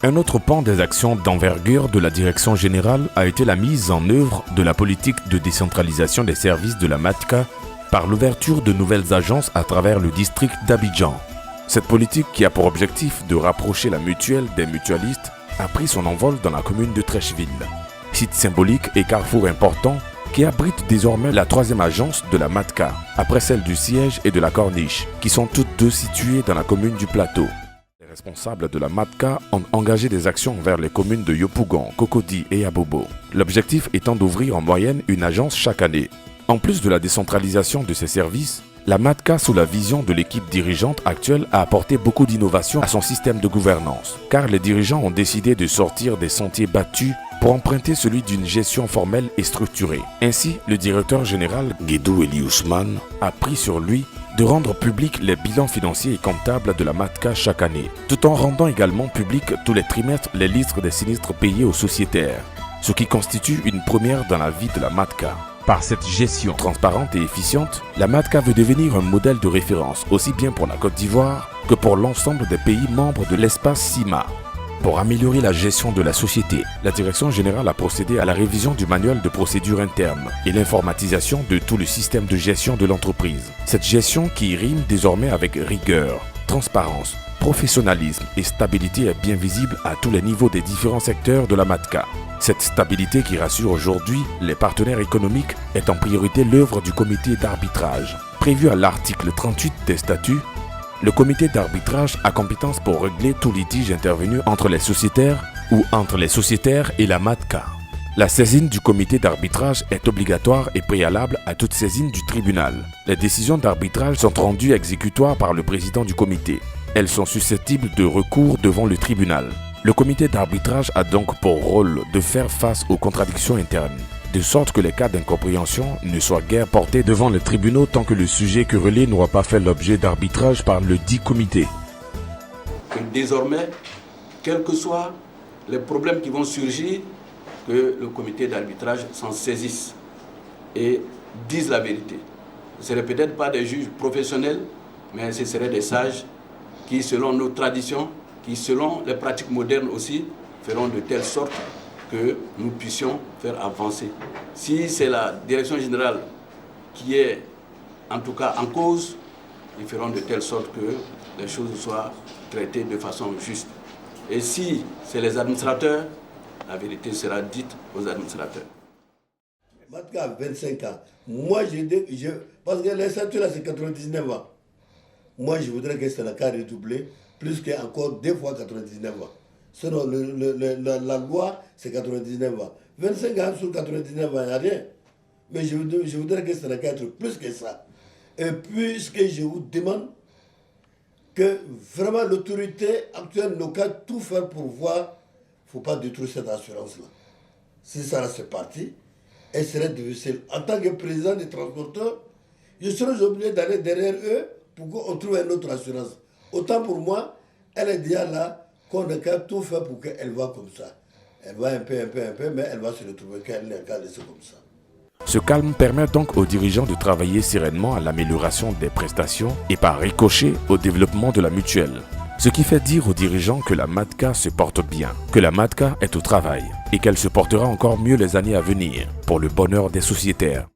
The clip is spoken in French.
Un autre pan des actions d'envergure de la direction générale a été la mise en œuvre de la politique de décentralisation des services de la MATCA par l'ouverture de nouvelles agences à travers le district d'Abidjan. Cette politique, qui a pour objectif de rapprocher la mutuelle des mutualistes, a pris son envol dans la commune de Treichville, site symbolique et carrefour important qui abrite désormais la troisième agence de la MATCA, après celle du Siège et de la Corniche, qui sont toutes deux situées dans la commune du Plateau. Les responsables de la MATCA ont engagé des actions vers les communes de Yopougon, Cocody et Abobo, l'objectif étant d'ouvrir en moyenne une agence chaque année. En plus de la décentralisation de ses services, la MATCA, sous la vision de l'équipe dirigeante actuelle, a apporté beaucoup d'innovation à son système de gouvernance, car les dirigeants ont décidé de sortir des sentiers battus pour emprunter celui d'une gestion formelle et structurée. Ainsi, le directeur général Guédou Eli Ousmane a pris sur lui de rendre publics les bilans financiers et comptables de la MATCA chaque année, tout en rendant également publics tous les trimestres les listes des sinistres payés aux sociétaires, ce qui constitue une première dans la vie de la MATCA. Par cette gestion transparente et efficiente, la MATCA veut devenir un modèle de référence aussi bien pour la Côte d'Ivoire que pour l'ensemble des pays membres de l'espace CIMA. Pour améliorer la gestion de la société, la direction générale a procédé à la révision du manuel de procédure interne et l'informatisation de tout le système de gestion de l'entreprise. Cette gestion qui rime désormais avec rigueur, transparence, professionnalisme et stabilité est bien visible à tous les niveaux des différents secteurs de la MATCA. Cette stabilité qui rassure aujourd'hui les partenaires économiques est en priorité l'œuvre du comité d'arbitrage. Prévu à l'article 38 des statuts, le comité d'arbitrage a compétence pour régler tout litige intervenu entre les sociétaires ou entre les sociétaires et la MATCA. La saisine du comité d'arbitrage est obligatoire et préalable à toute saisine du tribunal. Les décisions d'arbitrage sont rendues exécutoires par le président du comité. Elles sont susceptibles de recours devant le tribunal. Le comité d'arbitrage a donc pour rôle de faire face aux contradictions internes, de sorte que les cas d'incompréhension ne soient guère portés devant les tribunaux tant que le sujet querellé n'aura pas fait l'objet d'arbitrage par le dit comité. Désormais, quels que soient les problèmes qui vont surgir, que le comité d'arbitrage s'en saisisse et dise la vérité. Ce ne seraient peut-être pas des juges professionnels, mais ce seraient des sages qui, selon nos traditions, qui, selon les pratiques modernes aussi, feront de telle sorte que nous puissions faire avancer. Si c'est la direction générale qui est en tout cas en cause, ils feront de telle sorte que les choses soient traitées de façon juste. Et si c'est les administrateurs, la vérité sera dite aux administrateurs. MATCA a 25 ans. Moi, parce que les statuts là, c'est 99 ans. Moi, je voudrais que c'est cas redoublé, plus qu'encore 2 fois 99 ans. Sinon, la loi, c'est 99 ans. 25 ans sur 99 ans, il n'y a rien. Mais je voudrais que ça ne soit plus que ça. Et puisque je vous demande que vraiment l'autorité actuelle locale tout faire pour voir, il ne faut pas détruire cette assurance-là. Si ça c'est parti, elle serait difficile. En tant que président des transporteurs, je serais obligé d'aller derrière eux pour qu'on trouve une autre assurance. Autant pour moi, elle est déjà là, qu'on a qu'à tout faire pour qu'elle va comme ça. Elle va un peu, mais elle va se retrouver qu'elle n'est qu'à laisser comme ça. Ce calme permet donc aux dirigeants de travailler sereinement à l'amélioration des prestations et par ricochet au développement de la mutuelle. Ce qui fait dire aux dirigeants que la MATCA se porte bien, que la MATCA est au travail et qu'elle se portera encore mieux les années à venir pour le bonheur des sociétaires.